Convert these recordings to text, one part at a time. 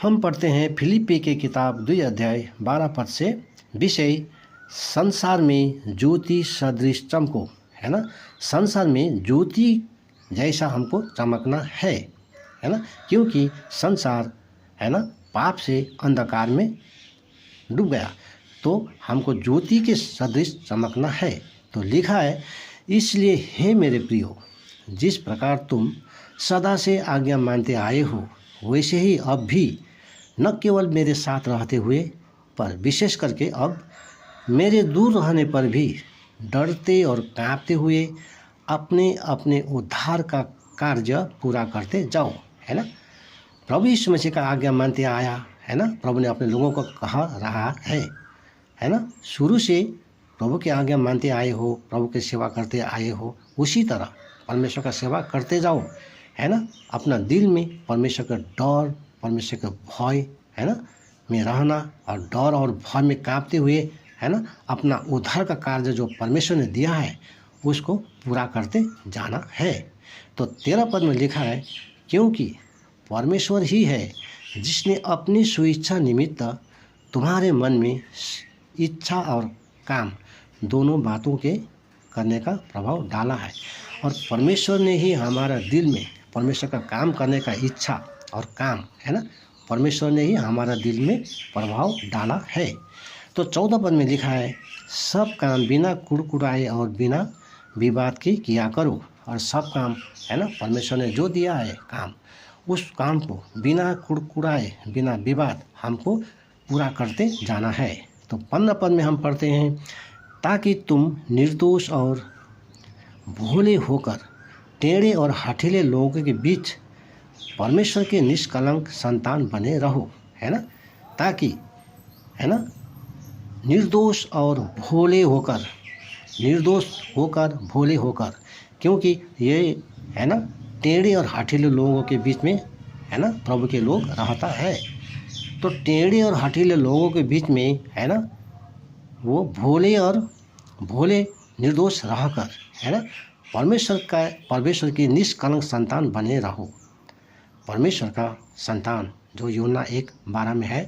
हम पढ़ते हैं फिलिप्पी की किताब 2 अध्याय 12 पद से। विषय संसार में ज्योति सदृश चमको, है ना। संसार में ज्योति जैसा हमको चमकना है ना, क्योंकि संसार, है ना, पाप से अंधकार में डूब गया, तो हमको ज्योति के सदृश चमकना है। तो लिखा है, इसलिए हे मेरे प्रियो, जिस प्रकार तुम सदा से आज्ञा मानते आए हो, वैसे ही अब भी न केवल मेरे साथ रहते हुए, पर विशेष करके अब मेरे दूर रहने पर भी डरते और कांपते हुए अपने अपने उद्धार का कार्य पूरा करते जाओ, है ना। प्रभु यीशु मसीह का आज्ञा मानते आया, है ना। प्रभु ने अपने लोगों को कहा रहा है ना। शुरू से प्रभु की आज्ञा मानते आए हो, प्रभु की सेवा करते आए हो, उसी तरह परमेश्वर का सेवा करते जाओ, है ना। अपना दिल में परमेश्वर का डर, परमेश्वर का भय, है ना, में रहना और डर और भय में कांपते हुए, है ना, अपना उद्धार का कार्य जो परमेश्वर ने दिया है उसको पूरा करते जाना है। तो 13 पद में लिखा है, क्योंकि परमेश्वर ही है जिसने अपनी स्वेच्छा निमित्त तुम्हारे मन में इच्छा और काम दोनों बातों के करने का प्रभाव डाला है। और परमेश्वर ने ही हमारा दिल में परमेश्वर का काम करने का इच्छा और काम, है ना, परमेश्वर ने ही हमारा दिल में प्रभाव डाला है। तो 14 पद में लिखा है, सब काम बिना कुड़कुड़ाए और बिना विवाद के किया करो। और सब काम, है ना, परमेश्वर ने जो दिया है काम, उस काम को बिना कुड़कुड़ाए बिना विवाद हमको पूरा करते जाना है। तो 15 पद में हम पढ़ते हैं, ताकि तुम निर्दोष और भोले होकर टेढ़े और हठीले लोगों के बीच परमेश्वर के निष्कलंक संतान बने रहो, है ना। ताकि, है ना, निर्दोष और भोले होकर, निर्दोष होकर भोले होकर, क्योंकि ये, है ना, टेढ़े और हठीले लोगों के बीच में, है ना, प्रभु के लोग रहता है। तो टेढ़े और हठीले लोगों के बीच में, है ना, वो भोले निर्दोष रहकर, है ना, परमेश्वर की निष्कलंक संतान बने रहो। परमेश्वर का संतान जो यूहन्ना 1:12 में है,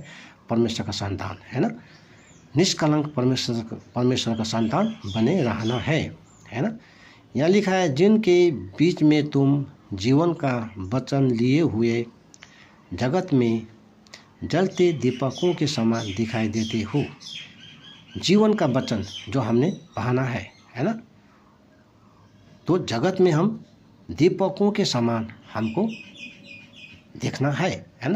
परमेश्वर का संतान, है ना, निष्कलंक परमेश्वर का संतान बने रहना है ना। यहाँ लिखा है, जिनके बीच में तुम जीवन का वचन लिए हुए जगत में जलते दीपकों के समान दिखाई देते हो। जीवन का वचन जो हमने पढ़ना है ना, तो जगत में हम दीपकों के समान हमको देखना है ना।